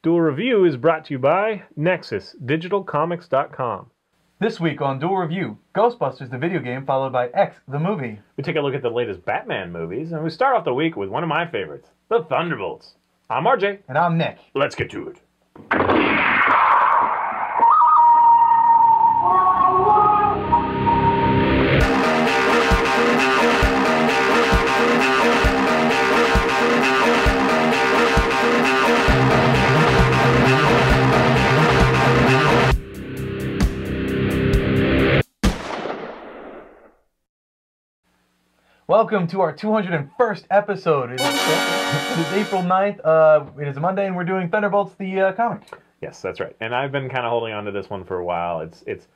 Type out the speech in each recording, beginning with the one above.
Duel Review is brought to you by NexusDigitalComics.com. This week on Duel Review, Ghostbusters the video game followed by X the movie. We take a look at the latest Batman movies, and we start off the week with one of my favorites, the Thunderbolts. I'm RJ. And I'm Nick. Let's get to it. Welcome to our 201st episode. It is April 9th. It is a Monday, and we're doing Thunderbolts, the comic. Yes, that's right. And I've been kind of holding on to this one for a while. It's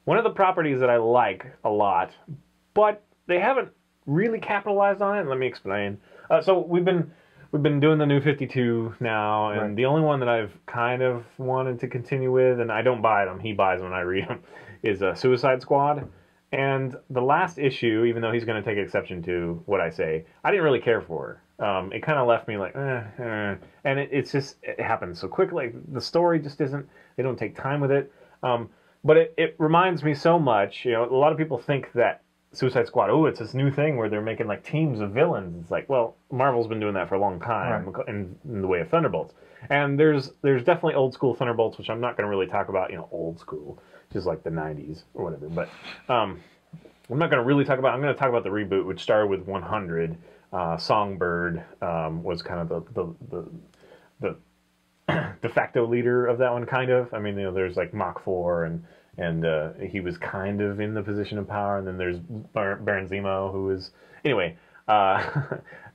one of the properties that I like a lot, but they haven't really capitalized on it. Let me explain. So we've been doing the New 52 now, and right. The only one that I've kind of wanted to continue with, and I don't buy them, he buys them and I read them, is Suicide Squad. And the last issue, even though he's going to take exception to what I say, I didn't really care for. It kind of left me like, and it happens so quickly. The story just isn't, they don't take time with it. But it reminds me so much, a lot of people think that Suicide Squad, it's this new thing where they're making like teams of villains. It's like, well, Marvel's been doing that for a long time, right, in the way of Thunderbolts. And there's definitely old school Thunderbolts, which I'm not going to really talk about, old school, just like the 90s or whatever. But I'm not going to really talk about, I'm going to talk about the reboot, which started with 100. Songbird was kind of the de facto leader of that one, kind of. I mean, there's like Mach 4 and he was kind of in the position of power, and then there's Baron Zemo, who is... Anyway,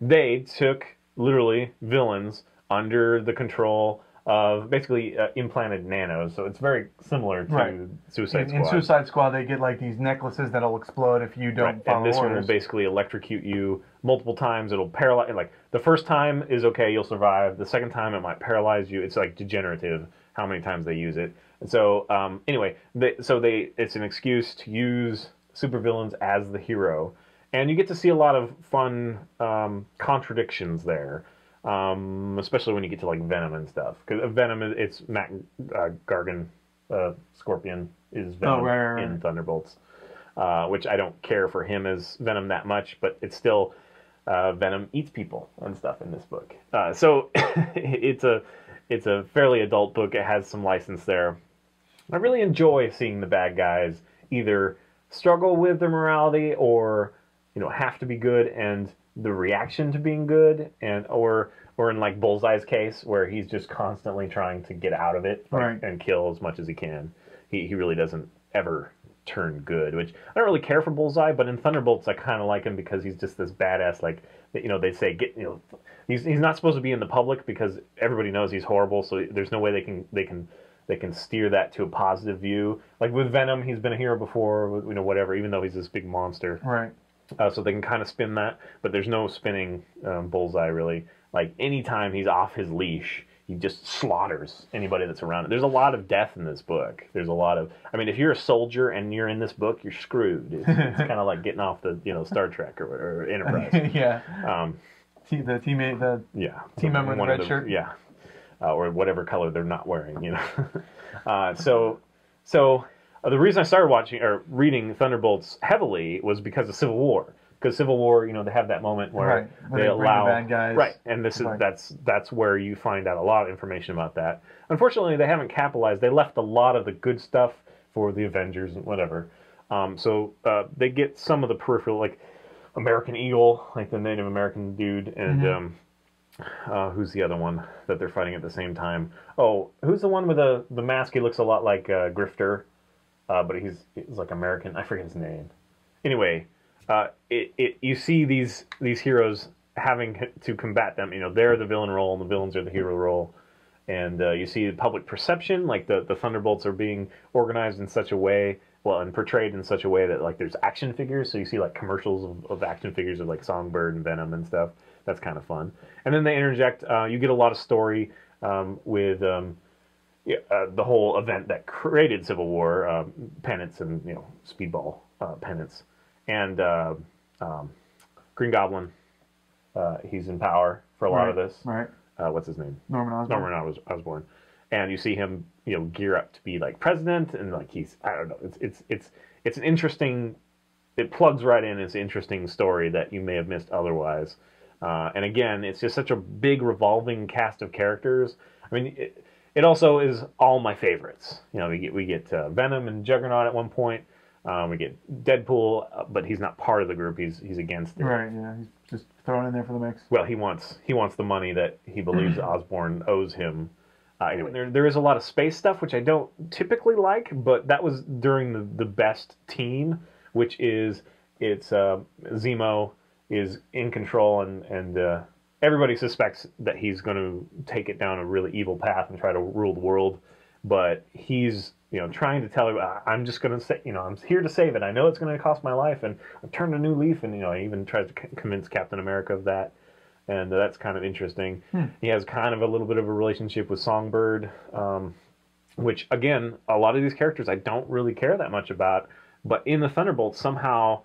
they took, literally, villains under the control of basically implanted nanos, so it's very similar to Suicide Squad. In Suicide Squad, they get like these necklaces that'll explode if you don't follow and this orders. One will basically electrocute you multiple times. It'll paralyze. Like the first time is okay, you'll survive. The second time, it might paralyze you. It's like degenerative how many times they use it. And so anyway, it's an excuse to use supervillains as the hero, and you get to see a lot of fun contradictions there. Especially when you get to like Venom and stuff, because Venom it's Matt Gargan, Scorpion is Venom in Thunderbolts, which I don't care for him as Venom that much, but it's still Venom eats people and stuff in this book. So it's a fairly adult book. It has some license there. I really enjoy seeing the bad guys either struggle with their morality or have to be good, and the reaction to being good, or in like Bullseye's case, where he's just constantly trying to get out of it and kill as much as he can. He really doesn't ever turn good, which I don't really care for Bullseye, but in Thunderbolts I kind of like him because he's just this badass. Like they say he's not supposed to be in the public because everybody knows he's horrible, so there's no way they can steer that to a positive view. Like with Venom, he's been a hero before, whatever, even though he's this big monster. Right. So they can kind of spin that, but there's no spinning Bullseye, really. Like, anytime he's off his leash, he just slaughters anybody that's around it. There's a lot of death in this book. There's a lot of... I mean, if you're a soldier and you're in this book, you're screwed. It's kind of like getting off the, Star Trek or Enterprise. Yeah. The team member in the red shirt? Yeah. Or whatever color they're not wearing, So the reason I started reading Thunderbolts heavily was because of Civil War. Because Civil War, they have that moment where they allow the bad guys. And that's where you find out a lot of information about that. Unfortunately, they haven't capitalized. They left a lot of the good stuff for the Avengers and whatever. So they get some of the peripheral, like American Eagle, like the Native American dude, and who's the other one that they're fighting at the same time? Oh, who's the one with the mask? He looks a lot like Grifter. But he's like American. I forget his name. Anyway, you see these heroes having to combat them. They're the villain role and the villains are the hero role. And you see the public perception, like the Thunderbolts are being organized in such a way, and portrayed in such a way that like there's action figures. So you see like commercials of action figures of like Songbird and Venom and stuff. That's kind of fun. And then they interject. You get a lot of story with... the whole event that created Civil War, penance and speedball penance, and Green Goblin, he's in power for a lot of this. Right. what's his name? Norman Osborn. Norman Osborn, and you see him, gear up to be like president, and like I don't know, it's an interesting. It plugs right in. It's an interesting story that you may have missed otherwise. And again, it's just such a big revolving cast of characters. I mean, it also is all my favorites. We get Venom and Juggernaut at one point. We get Deadpool, but he's not part of the group. He's against it. Right. Yeah. He's just thrown in there for the mix. Well, he wants the money that he believes Osborn owes him. Anyway, there is a lot of space stuff which I don't typically like, but that was during the best team, which is Zemo is in control, and everybody suspects that he's going to take it down a really evil path and try to rule the world. But he's trying to tell him, I'm just going to say, I'm here to save it. I know it's going to cost my life, and I've turned a new leaf. And he even tries to convince Captain America of that, and that's kind of interesting. He has kind of a little bit of a relationship with Songbird, which again, a lot of these characters I don't really care that much about, but in the Thunderbolts somehow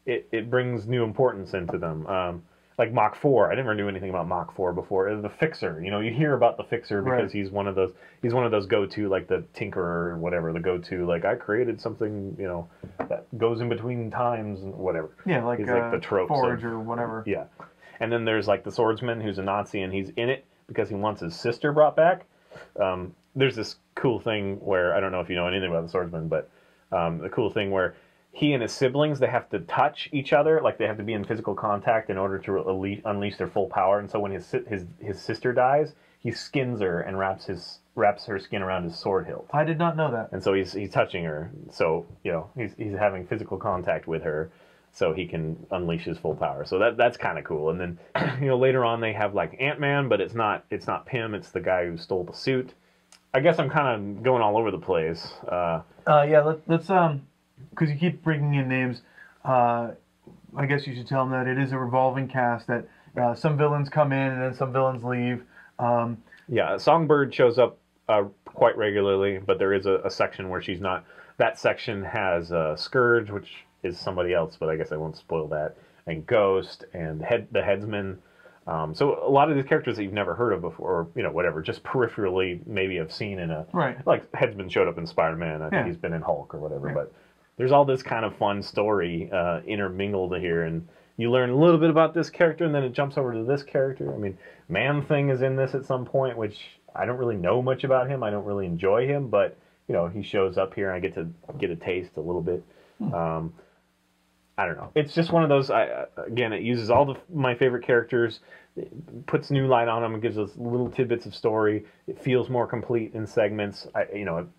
it brings new importance into them. Like Mach 4, I never knew anything about Mach 4 before. The Fixer, you hear about the Fixer because he's one of those go-to, like the Tinkerer or whatever, the go-to, like I created something, that goes in between times and whatever. Yeah, like, he's like the tropes Forge or whatever. Yeah. And then there's like the Swordsman who's a Nazi, and he's in it because he wants his sister brought back. There's this cool thing where, I don't know if you know anything about the Swordsman, but the cool thing where he and his siblings, they have to touch each other, like they have to be in physical contact in order to unleash their full power. And so when his sister dies, he skins her and wraps her skin around his sword hilt. I did not know that. And so he's touching her. So he's having physical contact with her, so he can unleash his full power. So that's kind of cool. And then later on they have like Ant-Man, but it's not Pym. It's the guy who stole the suit. I guess I'm kind of going all over the place. Yeah. Let's because you keep bringing in names, I guess you should tell them that it is a revolving cast, that some villains come in and then some villains leave. Yeah, Songbird shows up quite regularly, but there is a section where she's not. That section has Scourge, which is somebody else, but I guess I won't spoil that, and Ghost, and the Headsman. So a lot of these characters that you've never heard of before, or, whatever, just peripherally maybe have seen in a... Right. Like, Headsman showed up in Spider-Man. I think he's been in Hulk or whatever, but there's all this kind of fun story intermingled here, and you learn a little bit about this character, and then it jumps over to this character. I mean, Man-Thing is in this at some point, which I don't really know much about him. I don't really enjoy him, but, he shows up here, and I get to get a taste a little bit. I don't know. It's just one of those, again, it uses all my favorite characters, it puts new light on them, and gives us little tidbits of story. It feels more complete in segments.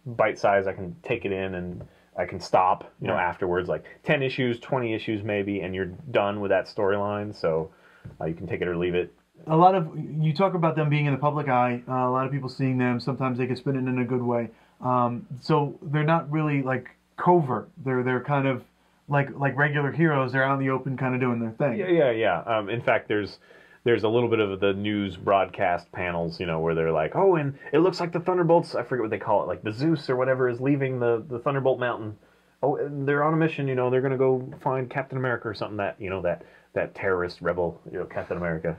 Bite size, I can take it in, and I can stop, afterwards, like 10 issues, 20 issues maybe, and you're done with that storyline, so you can take it or leave it. You talk about them being in the public eye, a lot of people seeing them, sometimes they can spin it in a good way. So they're not really, like, covert. They're kind of like regular heroes. They're out in the open kind of doing their thing. Yeah. In fact, there's a little bit of the news broadcast panels, where they're like, oh, and it looks like the Thunderbolts, I forget what they call it, like the Zeus or whatever is leaving the Thunderbolt Mountain. Oh, and they're on a mission, they're going to go find Captain America or something, that terrorist rebel, Captain America.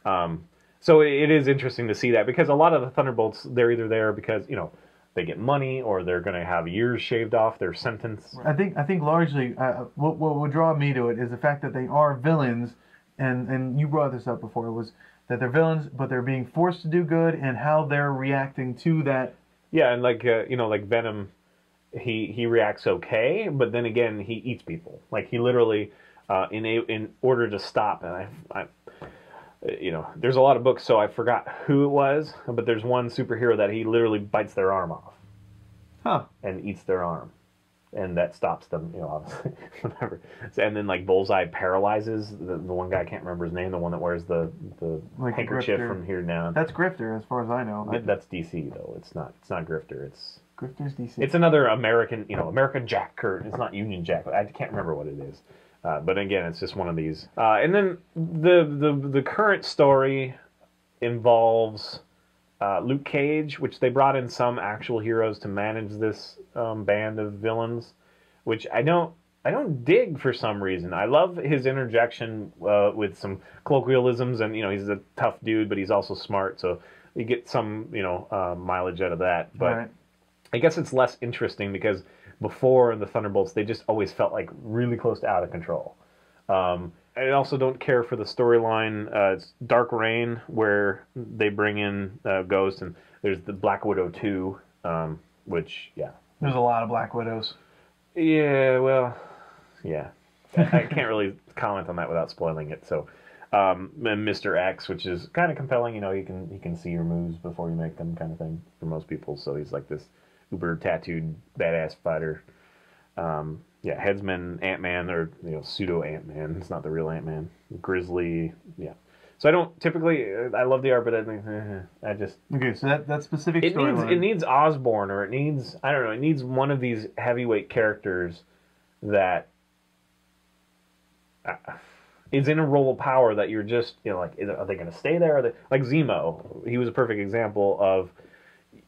So it is interesting to see that, because a lot of the Thunderbolts, they're either there because, they get money, or they're going to have years shaved off their sentence. I think largely what would draw me to it is the fact that they are villains, and you brought this up before, was that they're villains, but they're being forced to do good, and how they're reacting to that. Yeah, and like like Venom, he reacts okay, but then again he eats people. Like he literally, in order to stop, and I there's a lot of books, so I forgot who it was, but there's one superhero that he literally bites their arm off, and eats their arm, and that stops them, obviously, whatever. And then like Bullseye paralyzes the one guy, I can't remember his name, the one that wears the like handkerchief from here down. That's Grifter, as far as I know. That's DC though. It's not Grifter. Grifter's DC. It's another American, American Jack Kurt. It's not Union Jack. I can't remember what it is. But again, it's just one of these. And then the current story involves Luke Cage, which they brought in some actual heroes to manage this band of villains, which I don't I don't dig for some reason. I love his interjection with some colloquialisms, and he's a tough dude, but he's also smart, so you get some mileage out of that. But Right. I guess it's less interesting because before the Thunderbolts, they just always felt like really close to out of control. I also don't care for the storyline. It's Dark Reign, where they bring in Ghost, and there's the Black Widow 2, which, yeah. There's a lot of Black Widows. Yeah, well, yeah. I can't really comment on that without spoiling it. So, and Mr. X, which is kind of compelling. He can see your moves before you make them, kind of thing for most people. So he's like this uber tattooed badass fighter. Yeah, Headsman, Ant-Man, or pseudo Ant-Man. It's not the real Ant-Man. Grizzly, yeah. So I don't typically. I love the art, but I just. Okay, so that specific It storyline. needs Osborn, or it needs, I don't know. It needs one of these heavyweight characters that is in a role of power that you're just like, are they going to stay there? Are they, like Zemo? He was a perfect example of.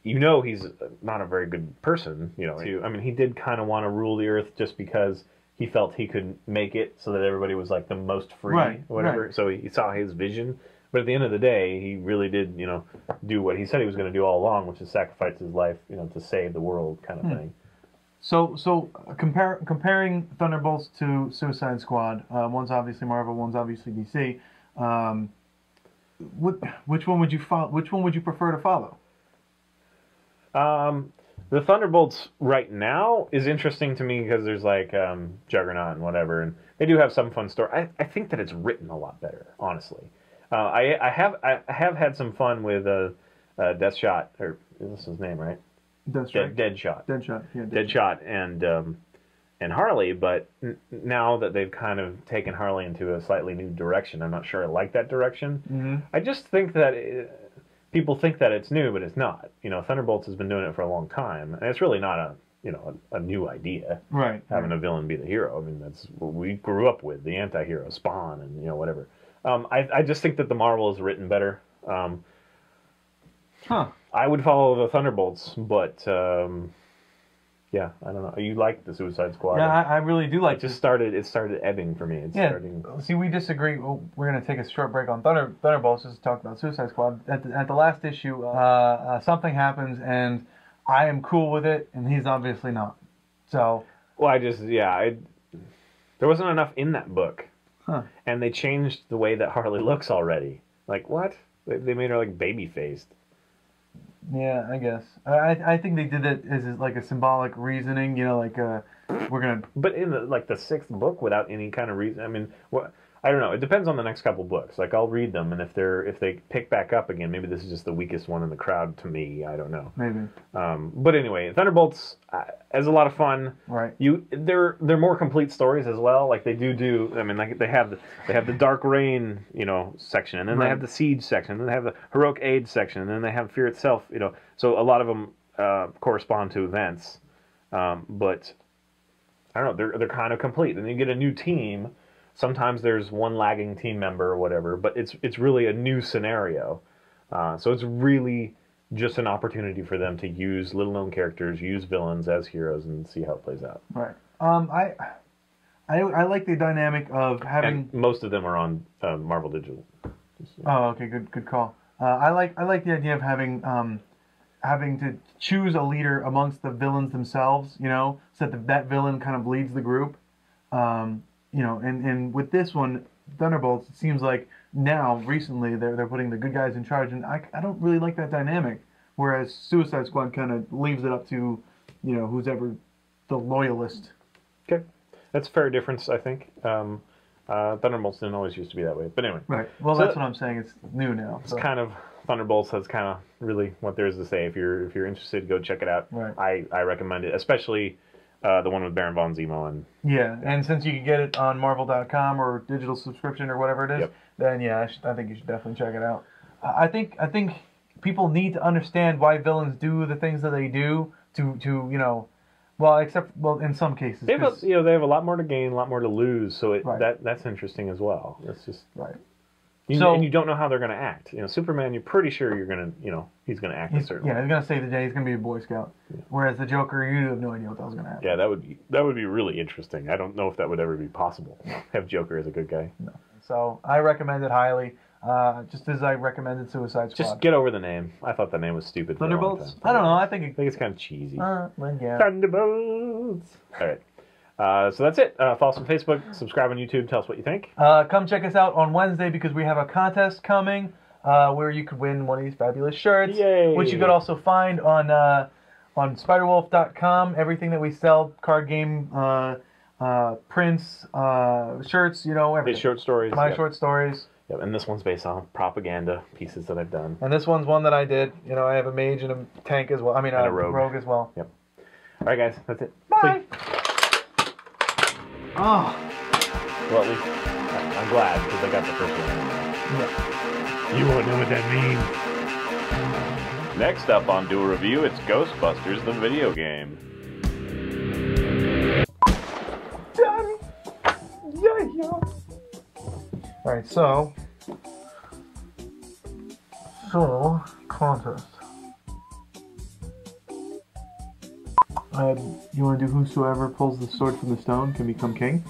He's not a very good person, I mean, he did kind of want to rule the earth just because he felt he could make it so that everybody was like the most free, Right, or whatever. right. So he saw his vision. But at the end of the day, he really did, do what he said he was going to do all along, which is sacrifice his life, to save the world, kind of thing. So comparing Thunderbolts to Suicide Squad, one's obviously Marvel, one's obviously DC. Which one would you follow? Which one would you prefer to follow? The Thunderbolts right now is interesting to me because there's like Juggernaut and whatever, and they do have some fun story. I think that it's written a lot better, honestly. I have had some fun with Deathshot, or this is his name, right? Deathshot. Deadshot. Deadshot. Yeah. Deadshot and Harley, but now that they've kind of taken Harley into a slightly new direction, I'm not sure I like that direction. Mm-hmm. I just think that people think that it's new, but it's not. Thunderbolts has been doing it for a long time, and it's really not a new idea. Right. Having a villain be the hero. I mean, that's what we grew up with, the anti-hero, Spawn, and whatever. I just think that the Marvel is written better. I would follow the Thunderbolts, but yeah, I don't know. You like the Suicide Squad? Yeah, I really do like. It started ebbing for me. It's starting. See, we disagree. Well, we're going to take a short break on Thunderbolts just to talk about Suicide Squad. At the last issue, something happens, and I am cool with it, and he's obviously not. So. Well, there wasn't enough in that book, and they changed the way that Harley looks already. Like what? They made her like baby faced. Yeah, I guess. I think they did it as like a symbolic reasoning, like we're gonna. But in the sixth book, without any kind of reason, I mean, I don't know. It depends on the next couple books. Like I'll read them, and if they pick back up again, maybe this is just the weakest one in the crowd to me. I don't know. Maybe. But anyway, Thunderbolts is a lot of fun. Right. They're more complete stories as well. Like they do. I mean, like they have the Dark Reign, section, and then they have the Siege section, and then they have the Heroic Aid section, and then they have Fear itself. So a lot of them correspond to events. But I don't know. They're kind of complete. Then you get a new team. Sometimes there's one lagging team member or whatever, but it's really a new scenario. So it's really just an opportunity for them to use little-known characters, use villains as heroes, and see how it plays out. Right. I like the dynamic of having. And most of them are on Marvel Digital. Oh, okay, good call. I like the idea of having to choose a leader amongst the villains themselves. So that villain kind of leads the group. And with this one, Thunderbolts, it seems like now, recently, they're putting the good guys in charge, and I don't really like that dynamic. Whereas Suicide Squad kind of leaves it up to, who's ever the loyalist. Okay. That's a fair difference, I think. Thunderbolts didn't always used to be that way. But anyway. Right. Well, that's what I'm saying. It's new now. So. It's kind of, Thunderbolts has kind of really what there is to say. If you're interested, go check it out. Right. I recommend it, especially the one with Baron von Zemo. And since you can get it on Marvel.com or digital subscription or whatever it is, then I think you should definitely check it out. I think people need to understand why villains do the things that they do to in some cases they have a lot more to gain, a lot more to lose. So that's interesting as well. That's just right. And you don't know how they're going to act. Superman, you're pretty sure he's going to act a certain way. Yeah, he's going to save the day. He's going to be a Boy Scout. Yeah. Whereas the Joker, you have no idea what that was going to happen. Yeah, that would be really interesting. I don't know if that would ever be possible. Have Joker as a good guy. No. So I recommend it highly. Just as I recommended Suicide Squad. Just get over the name. I thought the name was stupid. Thunderbolts? I don't know. I think it's kind of cheesy. Well, yeah. Thunderbolts. All right. So that's it. Follow us on Facebook. Subscribe on YouTube. Tell us what you think. Come check us out on Wednesday because we have a contest coming where you could win one of these fabulous shirts. Yay. Which you could also find on SpiderWolf.com. Everything that we sell, card game, prints, shirts, everything. His short stories. My short stories. Yep, and this one's based on propaganda pieces that I've done. And this one's one that I did. I have a mage and a tank as well. I mean, a rogue as well. Yep. All right, guys. That's it. Bye. Oh. Well, at least I'm glad because I got the first one. Yeah. You won't know what that means. Next up on Duel Review, it's Ghostbusters, the video game. Done. Yeah. All right, so contest. You want to do whosoever pulls the sword from the stone can become king?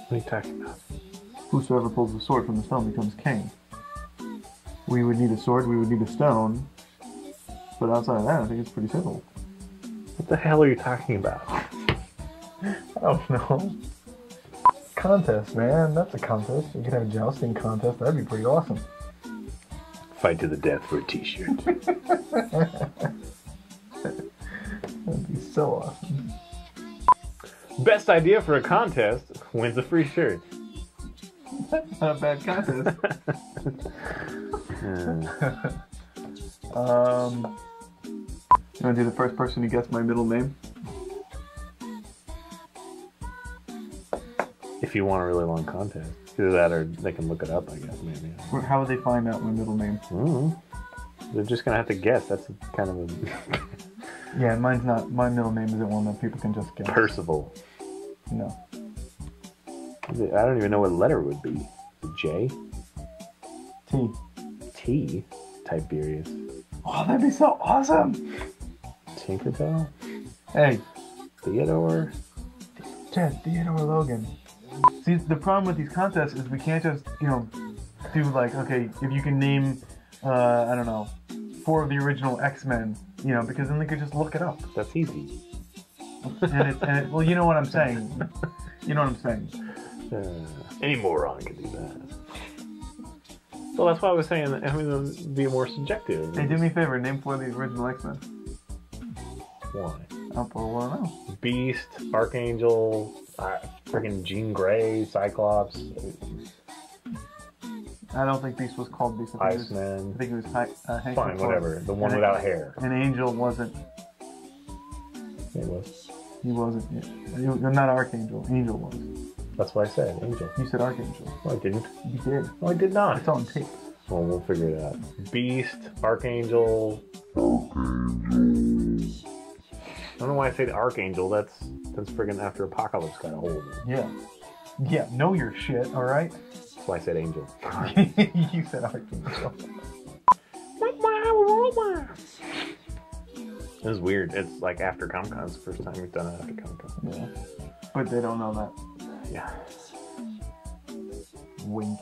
What are you talking about? Whosoever pulls the sword from the stone becomes king. We would need a sword, we would need a stone, but outside of that, I think it's pretty simple. What the hell are you talking about? I don't know. Contest, man. That's a contest. You could have a jousting contest. That'd be pretty awesome. Fight to the death for a t-shirt. That'd be so awesome. Best idea for a contest wins a free shirt. That's not a bad contest. You want to do the first person who gets my middle name? If you want a really long contest. Either that or they can look it up, I guess, maybe. How would they find out my middle name? They're just going to have to guess. That's kind of a... Yeah, mine's not. My middle name isn't one that people can just guess. Percival. No. I don't even know what letter it would be. J? T. T? Tiberius. Oh, that'd be so awesome! Tinkerbell? Hey. Theodore? Theodore Logan. See, the problem with these contests is we can't just, do like, okay, if you can name, I don't know, 4 of the original X-Men, because then they could just look it up. That's easy. Well, you know what I'm saying. You know what I'm saying. Any moron can do that. Well, that's why I was saying that it would be more subjective. Hey, do me a favor, name 4 of the original X-Men. Why? I don't know. Beast, Archangel, friggin' Jean Grey, Cyclops. I don't think Beast was called Beast. Iceman. I think it was Hank. Fine, whatever. The one without hair. And Angel wasn't. It was. He wasn't. Yeah. Not Archangel. Angel was. That's what I said, Angel. You said Archangel. No, I didn't. You did. No, I did not. It's on tape. Well, we'll figure it out. Beast, Archangel. I don't know why I say the Archangel. That's friggin' after Apocalypse got a hold of it. Yeah. Yeah, know your shit, alright? That's why I said Angel. You said Archangel. It was weird. It's like after Comic-Con. It's the first time we've done it after Comic-Con. Yeah. But they don't know that. Yeah. Wink.